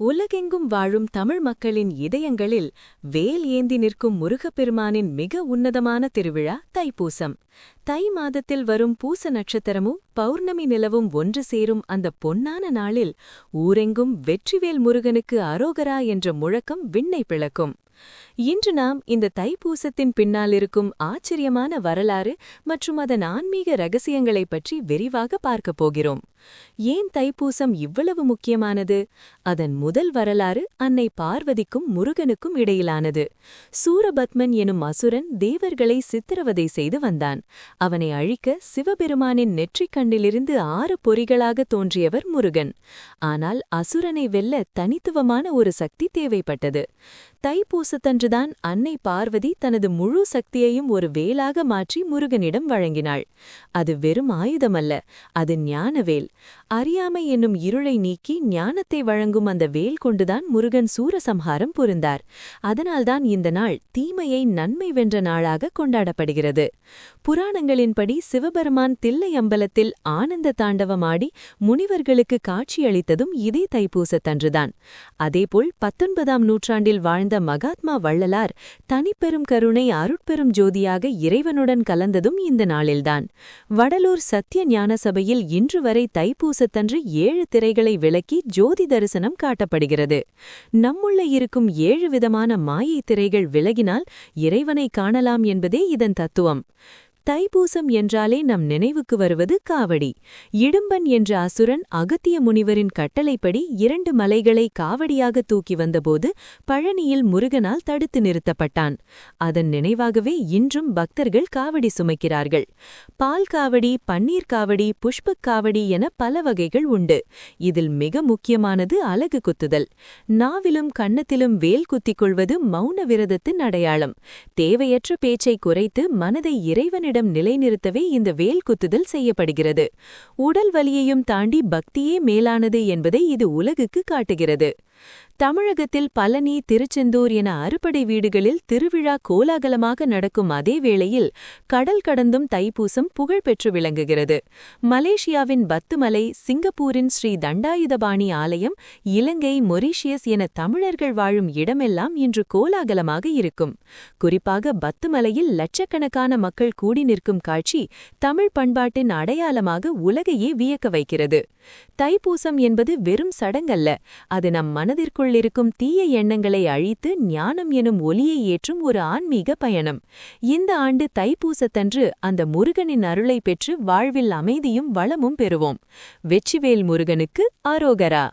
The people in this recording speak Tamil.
உலகெங்கும் வாழும் தமிழ் மக்களின் இதயங்களில் வேல் ஏந்தி நிற்கும் முருகப்பெருமானின் மிக உன்னதமான திருவிழா தைப்பூசம். தை மாதத்தில் வரும் பூச நட்சத்திரமும் பௌர்ணமி நிலவும் ஒன்று சேரும் அந்த பொன்னான நாளில் ஊரெங்கும் வெற்றிவேல் முருகனுக்கு அரோகரா என்ற முழக்கம் விண்ணை பிளக்கும். இன்று நாம் இந்த தைப்பூசத்தின் பின்னாலிருக்கும் ஆச்சரியமான வரலாறு மற்றும் அதன் ஆன்மீக ரகசியங்களைப் பற்றி விரிவாக பார்க்கப் போகிறோம். ஏன் தைப்பூசம் இவ்வளவு முக்கியமானது? அதன் முதல் வரலாறு அன்னை பார்வதிக்கும் முருகனுக்கும் இடையிலானது. சூரபத்மன் எனும் அசுரன் தேவர்களை சித்திரவதை செய்து வந்தான். அவனை அழிக்க சிவபெருமானின் நெற்றிக் கண்ணிலிருந்து 6 பொறிகளாக தோன்றியவர் முருகன். ஆனால் அசுரனை வெல்ல தனித்துவமான ஒரு சக்தி தேவைப்பட்டது. தைப்பூசத்தன்றுதான் அன்னை பார்வதி தனது முழு சக்தியையும் ஒரு வேலாக மாற்றி முருகனிடம் வழங்கினாள். அது வெறும் ஆயுதமல்ல, அது ஞானவேல். அறியாமை என்னும் இருளை நீக்கி ஞானத்தை வழங்கும் அந்த வேல் கொண்டுதான் முருகன் சூரசம்ஹாரம் புரிந்தார். அதனால்தான் இந்த நாள் தீமையை நன்மை வென்ற நாளாக கொண்டாடப்படுகிறது. புராணங்களின்படி சிவபெருமான் தில்லை அம்பலத்தில் ஆனந்த தாண்டவமாடி முனிவர்களுக்கு காட்சியளித்ததும் இதே தைப்பூசத்தன்றுதான். அதேபோல் 19ஆம் நூற்றாண்டில் வாழ்ந்த மகாத்மா வள்ளலார் தனிப்பெரும் கருணை அருட்பெரும் ஜோதியாக இறைவனுடன் கலந்ததும் இந்த நாளில்தான். வடலூர் சத்திய ஞான சபையில் இன்று வரை தைப்பூசத்தன்று 7 திரைகளை விளக்கி ஜோதி தரிசனம் காட்டப்படுகிறது. நம்முள்ள இருக்கும் 7 விதமான மாயை திரைகள் விலகினால் இறைவனை காணலாம் என்பதே இதன் தத்துவம். தைப்பூசம் என்றாலே நம் நினைவுக்கு வருவது காவடி. இடும்பன் என்ற அசுரன் அகத்திய முனிவரின் கட்டளைப்படி 2 மலைகளை காவடியாக தூக்கி வந்தபோது பழனியில் முருகனால் தடுத்து நிறுத்தப்பட்டான். அதன் நினைவாகவே இன்றும் பக்தர்கள் காவடி சுமைக்கிறார்கள். பால் காவடி, பன்னீர் காவடி, புஷ்பக் காவடி என பல வகைகள் உண்டு. இதில் மிக முக்கியமானது அலகு குத்துதல். நாவிலும் கன்னத்திலும் வேல் குத்திக் கொள்வது மௌன விரதத்தின் அடையாளம். தேவையற்ற பேச்சை குறைத்து மனதை இறைவனிடம் நிலைநிறுத்தவே இந்த வேல் குத்துதல் செய்யப்படுகிறது. உடல் வலியையும் தாண்டி பக்தியே மேலானது என்பதை இது உலகுக்கு காட்டுகிறது. தமிழகத்தில் பழனி, திருச்செந்தூர் என அறுபடை வீடுகளில் திருவிழா கோலாகலமாக நடக்கும் அதே வேளையில் கடல் கடந்தும் தைப்பூசம் புகழ்பெற்று விளங்குகிறது. மலேசியாவின் பத்துமலை, சிங்கப்பூரின் ஸ்ரீ தண்டாயுதபாணி ஆலயம், இலங்கை, மொரீஷியஸ் என தமிழர்கள் வாழும் இடமெல்லாம் இன்று கோலாகலமாக இருக்கும். குறிப்பாக பத்துமலையில் லட்சக்கணக்கான மக்கள் கூடி நிற்கும் காட்சி தமிழ் பண்பாட்டின் அடையாளமாக உலகையே வியக்க வைக்கிறது. தைப்பூசம் என்பது வெறும் சடங்கல்ல, அது நம் மனதிற்குள்ளிருக்கும் தீய எண்ணங்களை அழித்து ஞானம் எனும் ஒளியை ஏற்றும் ஒரு ஆன்மீக பயணம். இந்த ஆண்டு தைப்பூசத்தன்று அந்த முருகனின் அருளை பெற்று வாழ்வில் அமைதியும் வளமும் பெறுவோம். வெற்றிவேல் முருகனுக்கு அரோகரா.